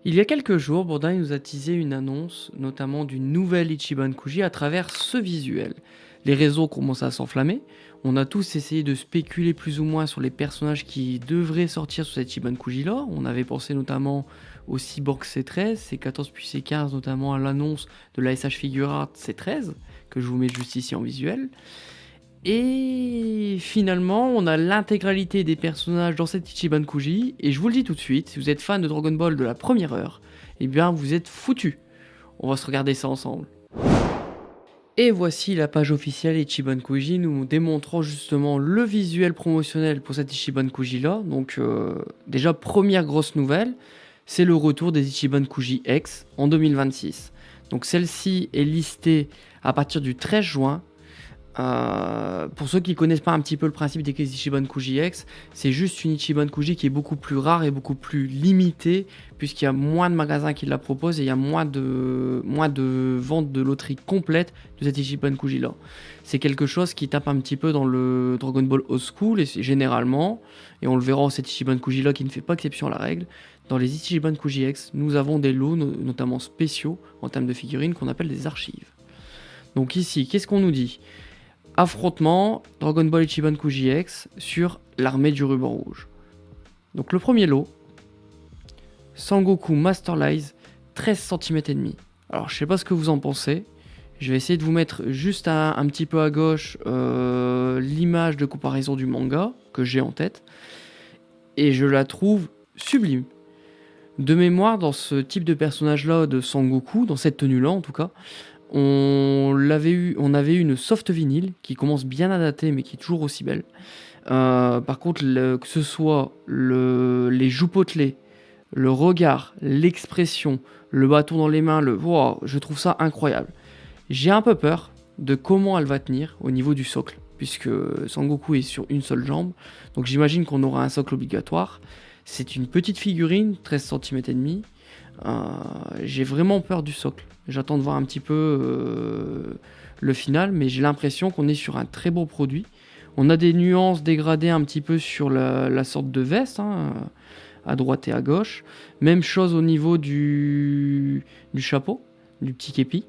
Il y a quelques jours, Bandai nous a teasé une annonce, notamment d'une nouvelle Ichiban Kuji à travers ce visuel. Les réseaux commencent à s'enflammer, on a tous essayé de spéculer plus ou moins sur les personnages qui devraient sortir sur cette Ichiban Kuji là. On avait pensé notamment au Cyborg C13, C14 puis C15, notamment à l'annonce de la SH Figure Art C13, que je vous mets juste ici en visuel. Et finalement, on a l'intégralité des personnages dans cette Ichiban Kuji, et je vous le dis tout de suite, si vous êtes fan de Dragon Ball de la première heure, eh bien vous êtes foutus. On va se regarder ça ensemble. Et voici la page officielle Ichiban Kuji, nous démontrant justement le visuel promotionnel pour cette Ichiban Kuji là. Donc déjà première grosse nouvelle, c'est le retour des Ichiban Kuji X en 2026. Donc celle-ci est listée à partir du 13 juin. Pour ceux qui ne connaissent pas un petit peu le principe des Ichiban Kuji X, c'est juste une Ichiban Kuji qui est beaucoup plus rare et beaucoup plus limitée, puisqu'il y a moins de magasins qui la proposent et il y a moins de ventes de loterie complète de cette Ichiban Kuji là. C'est quelque chose qui tape un petit peu dans le Dragon Ball Old School, et généralement, et on le verra cette Ichiban Kuji là qui ne fait pas exception à la règle, dans les Ichiban Kuji X, nous avons des lots notamment spéciaux en termes de figurines qu'on appelle des archives. Donc ici, qu'est-ce qu'on nous dit ? Affrontement Dragon Ball Ichiban Kuji X sur l'armée du ruban rouge. Donc le premier lot, Sangoku Master Lies, 13 cm et demi. Alors je sais pas ce que vous en pensez. Je vais essayer de vous mettre juste un petit peu à gauche l'image de comparaison du manga que j'ai en tête. Et je la trouve sublime. De mémoire, dans ce type de personnage là de Sangoku, dans cette tenue là en tout cas, on avait eu une soft vinyle qui commence bien à dater mais qui est toujours aussi belle. Par contre, que ce soit les joues potelées, le regard, l'expression, le bâton dans les mains, wow, je trouve ça incroyable. J'ai un peu peur de comment elle va tenir au niveau du socle, puisque Sangoku est sur une seule jambe, donc j'imagine qu'on aura un socle obligatoire. C'est une petite figurine, 13 cm et demi. J'ai vraiment peur du socle. J'attends de voir un petit peu le final, mais j'ai l'impression qu'on est sur un très beau produit. On a des nuances dégradées un petit peu sur la sorte de veste, à droite et à gauche. Même chose au niveau du chapeau, du petit képi.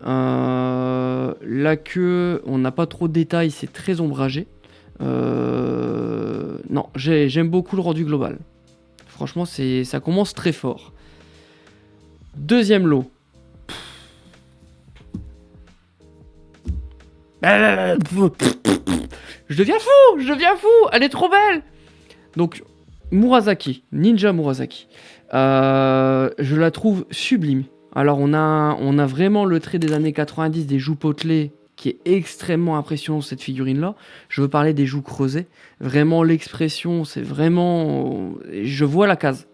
La queue, on n'a pas trop de détails, c'est très ombragé. Non, j'aime beaucoup le rendu global. Franchement, ça commence très fort. Deuxième lot. Je deviens fou, elle est trop belle. Donc Murasaki, Ninja Murasaki, je la trouve sublime. Alors on a vraiment le trait des années 90 des joues potelées qui est extrêmement impressionnant cette figurine là. Je veux parler des joues creusées, vraiment l'expression, c'est vraiment, je vois la case.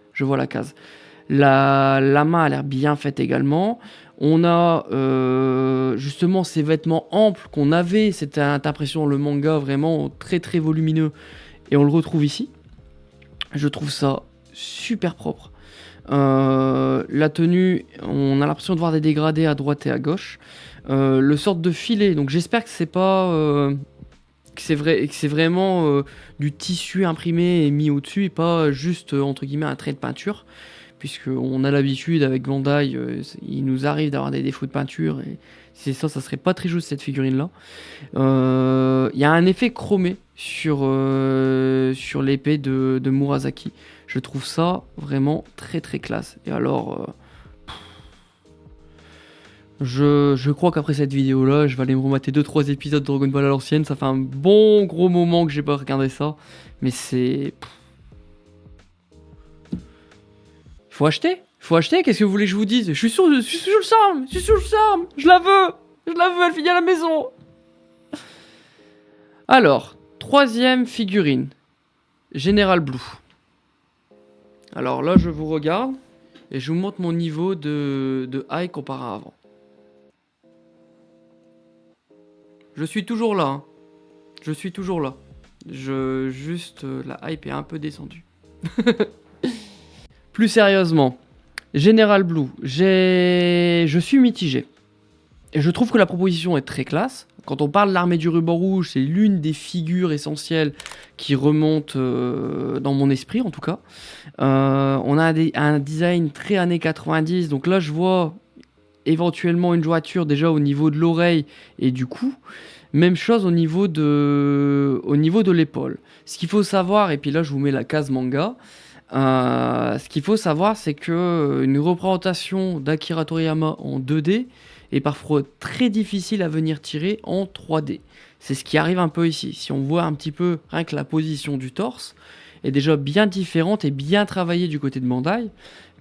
La main a l'air bien faite également. On a justement ces vêtements amples qu'on avait, cette impression, le manga vraiment très très volumineux, et on le retrouve ici. Je trouve ça super propre. La tenue, on a l'impression de voir des dégradés à droite et à gauche. Le sorte de filet, donc j'espère que c'est pas... que c'est vraiment du tissu imprimé et mis au-dessus, et pas juste entre guillemets un trait de peinture, puisqu'on a l'habitude avec Bandai, il nous arrive d'avoir des défauts de peinture, et c'est ça serait pas très juste cette figurine là. Il y a un effet chromé sur l'épée de Murasaki. Je trouve ça vraiment très très classe. Et alors, je crois qu'après cette vidéo là, je vais aller me remater 2-3 épisodes de Dragon Ball à l'ancienne. Ça fait un bon gros moment que j'ai pas regardé ça, mais c'est... Faut acheter, qu'est-ce que vous voulez que je vous dise? Je suis sous le charme, je la veux, elle finit à la maison. Alors, troisième figurine, General Blue. Alors là, je vous regarde et je vous montre mon niveau de high comparé à avant. Je suis toujours là, la hype est un peu descendue. Plus sérieusement, General Blue, je suis mitigé. Et je trouve que la proposition est très classe. Quand on parle de l'armée du ruban rouge, c'est l'une des figures essentielles qui remonte dans mon esprit en tout cas. On a un design très années 90, donc là je vois éventuellement une jointure déjà au niveau de l'oreille et du cou. Même chose au niveau de l'épaule. Ce qu'il faut savoir, et puis là je vous mets la case manga, ce qu'il faut savoir c'est que une représentation d'Akira Toriyama en 2D est parfois très difficile à venir tirer en 3D. C'est ce qui arrive un peu ici. Si on voit un petit peu rien que la position du torse est déjà bien différente et bien travaillée du côté de Bandai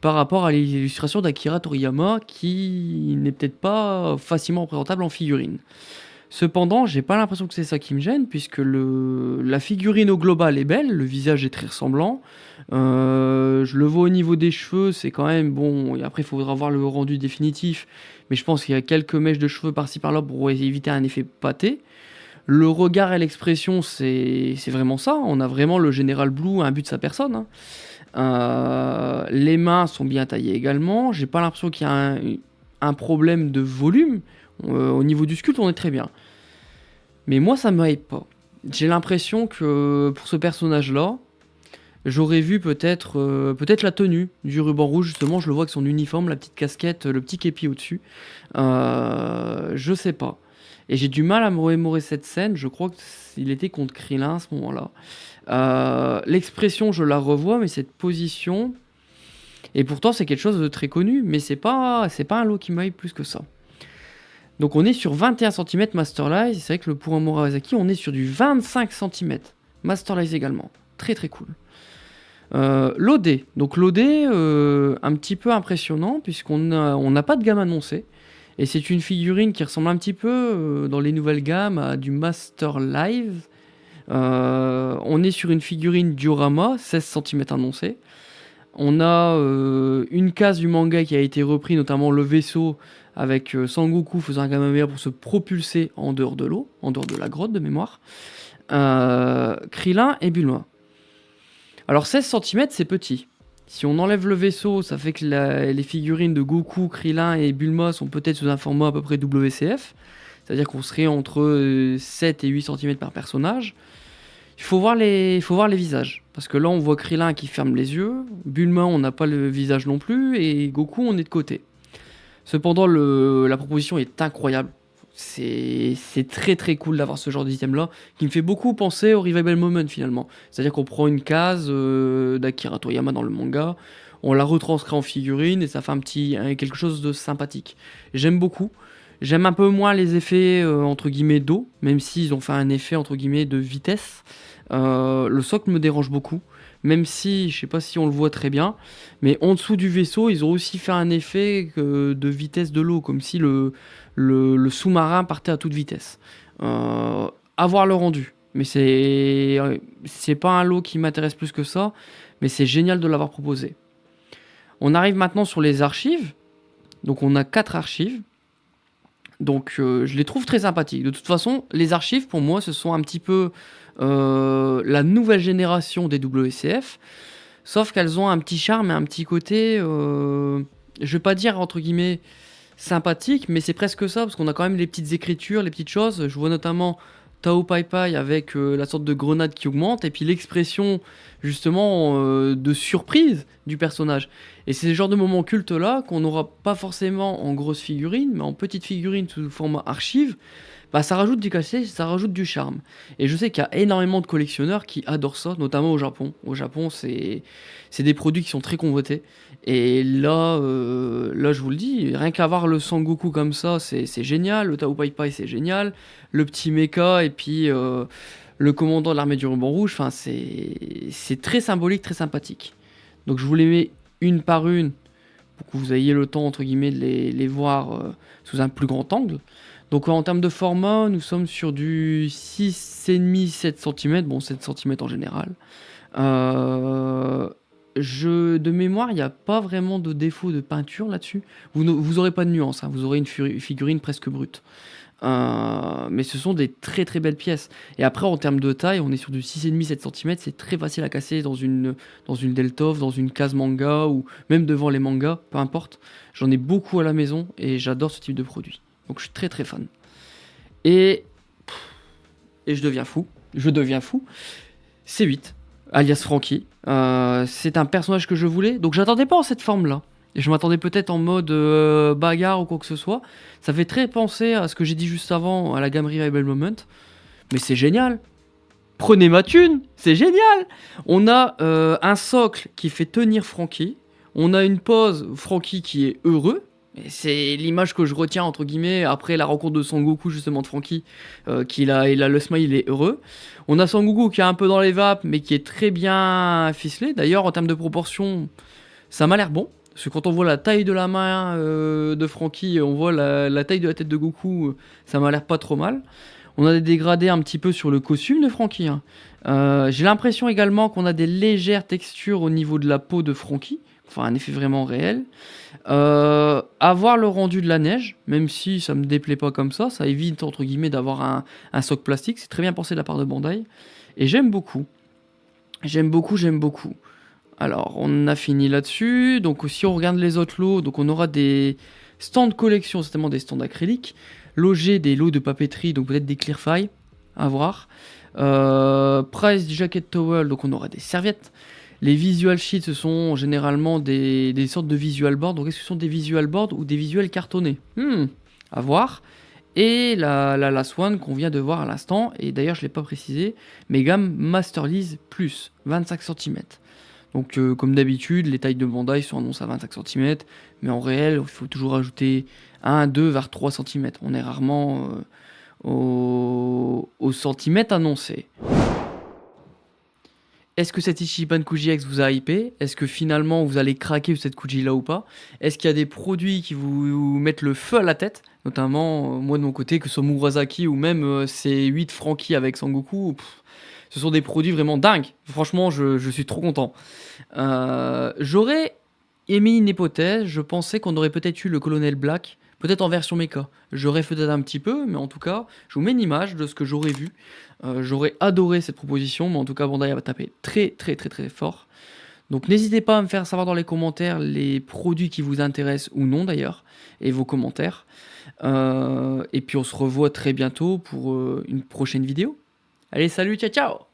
par rapport à l'illustration d'Akira Toriyama qui n'est peut-être pas facilement représentable en figurine. Cependant, j'ai pas l'impression que c'est ça qui me gêne, puisque la figurine au global est belle, le visage est très ressemblant. Je le vois au niveau des cheveux, c'est quand même bon. Et après, il faudra voir le rendu définitif, mais je pense qu'il y a quelques mèches de cheveux par-ci par-là pour éviter un effet pâté. Le regard et l'expression, c'est vraiment ça. On a vraiment le général Blue, un but de sa personne, hein. Les mains sont bien taillées également. J'ai pas l'impression qu'il y a un problème de volume. Au niveau du sculpte, on est très bien. Mais moi, ça me hype pas. J'ai l'impression que pour ce personnage-là, j'aurais vu peut-être la tenue du ruban rouge. Justement, je le vois avec son uniforme, la petite casquette, le petit képi au-dessus. Je sais pas. Et j'ai du mal à me remémorer cette scène. Je crois qu'il était contre Krillin à ce moment-là. L'expression, je la revois, mais cette position... Et pourtant, c'est quelque chose de très connu. Mais c'est pas un lot qui m'aille plus que ça. Donc on est sur 21 cm Masterlize, c'est vrai que pour un Murasaki, on est sur du 25 cm Masterlize également. Très très cool. L'OD. Donc l'OD, un petit peu impressionnant, puisqu'on n'a pas de gamme annoncée. Et c'est une figurine qui ressemble un petit peu, dans les nouvelles gammes, à du Masterlive. On est sur une figurine diorama, 16 cm annoncée. On a une case du manga qui a été repris, notamment le vaisseau, avec Sangoku faisant un Kamehameha pour se propulser en dehors de l'eau, en dehors de la grotte de mémoire. Krillin et Bulma. Alors 16 cm c'est petit. Si on enlève le vaisseau, ça fait que les figurines de Goku, Krillin et Bulma sont peut-être sous un format à peu près WCF. C'est-à-dire qu'on serait entre 7 et 8 cm par personnage. Il faut voir les visages. Parce que là on voit Krillin qui ferme les yeux, Bulma on n'a pas le visage non plus, et Goku on est de côté. Cependant, la proposition est incroyable. C'est très très cool d'avoir ce genre d'item là, qui me fait beaucoup penser au Revival Moment finalement. C'est-à-dire qu'on prend une case d'Akira Toriyama dans le manga, on la retranscrit en figurine et ça fait quelque chose de sympathique. J'aime beaucoup. J'aime un peu moins les effets entre guillemets d'eau, même s'ils ont fait un effet entre guillemets de vitesse. Le socle me dérange beaucoup. Même si, je sais pas si on le voit très bien, mais en dessous du vaisseau, ils ont aussi fait un effet de vitesse de l'eau, comme si le sous-marin partait à toute vitesse. À voir le rendu. Mais c'est pas un lot qui m'intéresse plus que ça, mais c'est génial de l'avoir proposé. On arrive maintenant sur les archives. Donc on a 4 archives. Donc je les trouve très sympathiques. De toute façon, les archives, pour moi, ce sont un petit peu la nouvelle génération des WCF, sauf qu'elles ont un petit charme et un petit côté, je vais pas dire entre guillemets sympathique, mais c'est presque ça, parce qu'on a quand même les petites écritures, les petites choses. Je vois notamment Tao Pai Pai avec la sorte de grenade qui augmente, et puis l'expression justement de surprise du personnage. Et c'est ce genre de moments cultes là qu'on n'aura pas forcément en grosse figurine, mais en petite figurine sous format archive. Bah, ça rajoute du cachet, ça rajoute du charme. Et je sais qu'il y a énormément de collectionneurs qui adorent ça, notamment au Japon. Au Japon, c'est des produits qui sont très convoités. Et là, je vous le dis, rien qu'à voir le Sangoku comme ça, c'est génial. Le Tao Pai Pai, c'est génial. Le petit mecha et puis le commandant de l'armée du ruban rouge, enfin, c'est très symbolique, très sympathique. Donc je vous les mets une par une pour que vous ayez le temps, entre guillemets, de les voir sous un plus grand angle. Donc en termes de format, nous sommes sur du 6,5-7 cm, bon 7 cm en général. De mémoire, il n'y a pas vraiment de défaut de peinture là-dessus. Vous n'aurez pas de nuance, hein, vous aurez une figurine presque brute. Mais ce sont des très très belles pièces. Et après, en termes de taille, on est sur du 6,5-7 cm, c'est très facile à casser dans une Deltov, dans une case manga, ou même devant les mangas, peu importe. J'en ai beaucoup à la maison et j'adore ce type de produit. Donc je suis très très fan. Et et je deviens fou. C8, alias Franky. C'est un personnage que je voulais, donc j'attendais pas en cette forme-là. Et je m'attendais peut-être en mode bagarre ou quoi que ce soit. Ça fait très penser à ce que j'ai dit juste avant, à la gamme Revival Moment. Mais c'est génial. Prenez ma thune, c'est génial. On a un socle qui fait tenir Franky. On a une pose Franky qui est heureux. Et c'est l'image que je retiens entre guillemets après la rencontre de Son Goku justement de Franky, il a le smile, il est heureux. On a Son Goku qui est un peu dans les vapes mais qui est très bien ficelé. D'ailleurs en termes de proportion, ça m'a l'air bon. Parce que quand on voit la taille de la main de Franky, on voit la taille de la tête de Goku, ça m'a l'air pas trop mal. On a des dégradés un petit peu sur le costume de Franky. Hein. J'ai l'impression également qu'on a des légères textures au niveau de la peau de Franky. Enfin, un effet vraiment réel. Avoir le rendu de la neige, même si ça me déplaît pas comme ça évite entre guillemets d'avoir un socle plastique. C'est très bien pensé de la part de Bandai. Et j'aime beaucoup. J'aime beaucoup. Alors, on a fini là-dessus. Donc, si on regarde les autres lots, donc on aura des stands de collection, certainement des stands acryliques. Loger des lots de papeterie, donc peut-être des clear files, à voir. Price Jacket Towel, donc on aura des serviettes. Les visual sheets, ce sont généralement des sortes de visual boards. Donc, est-ce que ce sont des visual boards ou des visuels cartonnés à voir. Et la last one qu'on vient de voir à l'instant, et d'ailleurs je ne l'ai pas précisé, mais gamme Masterlease Plus, 25 cm. Donc comme d'habitude, les tailles de Bandai sont annoncées à 25 cm, mais en réel, il faut toujours ajouter 1, 2, voire 3 cm. On est rarement au centimètre annoncé. Est-ce que cette Ichiban Kuji X vous a hypé? Est-ce que finalement vous allez craquer sur cette Kuji là ou pas? Est-ce qu'il y a des produits qui vous mettent le feu à la tête? Notamment, moi de mon côté, que ce soit Murasaki ou même ces 8 Franky avec Sangoku, ce sont des produits vraiment dingues. Franchement, je suis trop content. J'aurais émis une hypothèse, je pensais qu'on aurait peut-être eu le Colonel Black, peut-être en version mecha. J'aurais peut-être un petit peu, mais en tout cas, je vous mets une image de ce que j'aurais vu. J'aurais adoré cette proposition, mais en tout cas, Bandai va taper très fort. Donc n'hésitez pas à me faire savoir dans les commentaires les produits qui vous intéressent ou non d'ailleurs, et vos commentaires. Et puis on se revoit très bientôt pour une prochaine vidéo. Allez, salut, ciao ciao!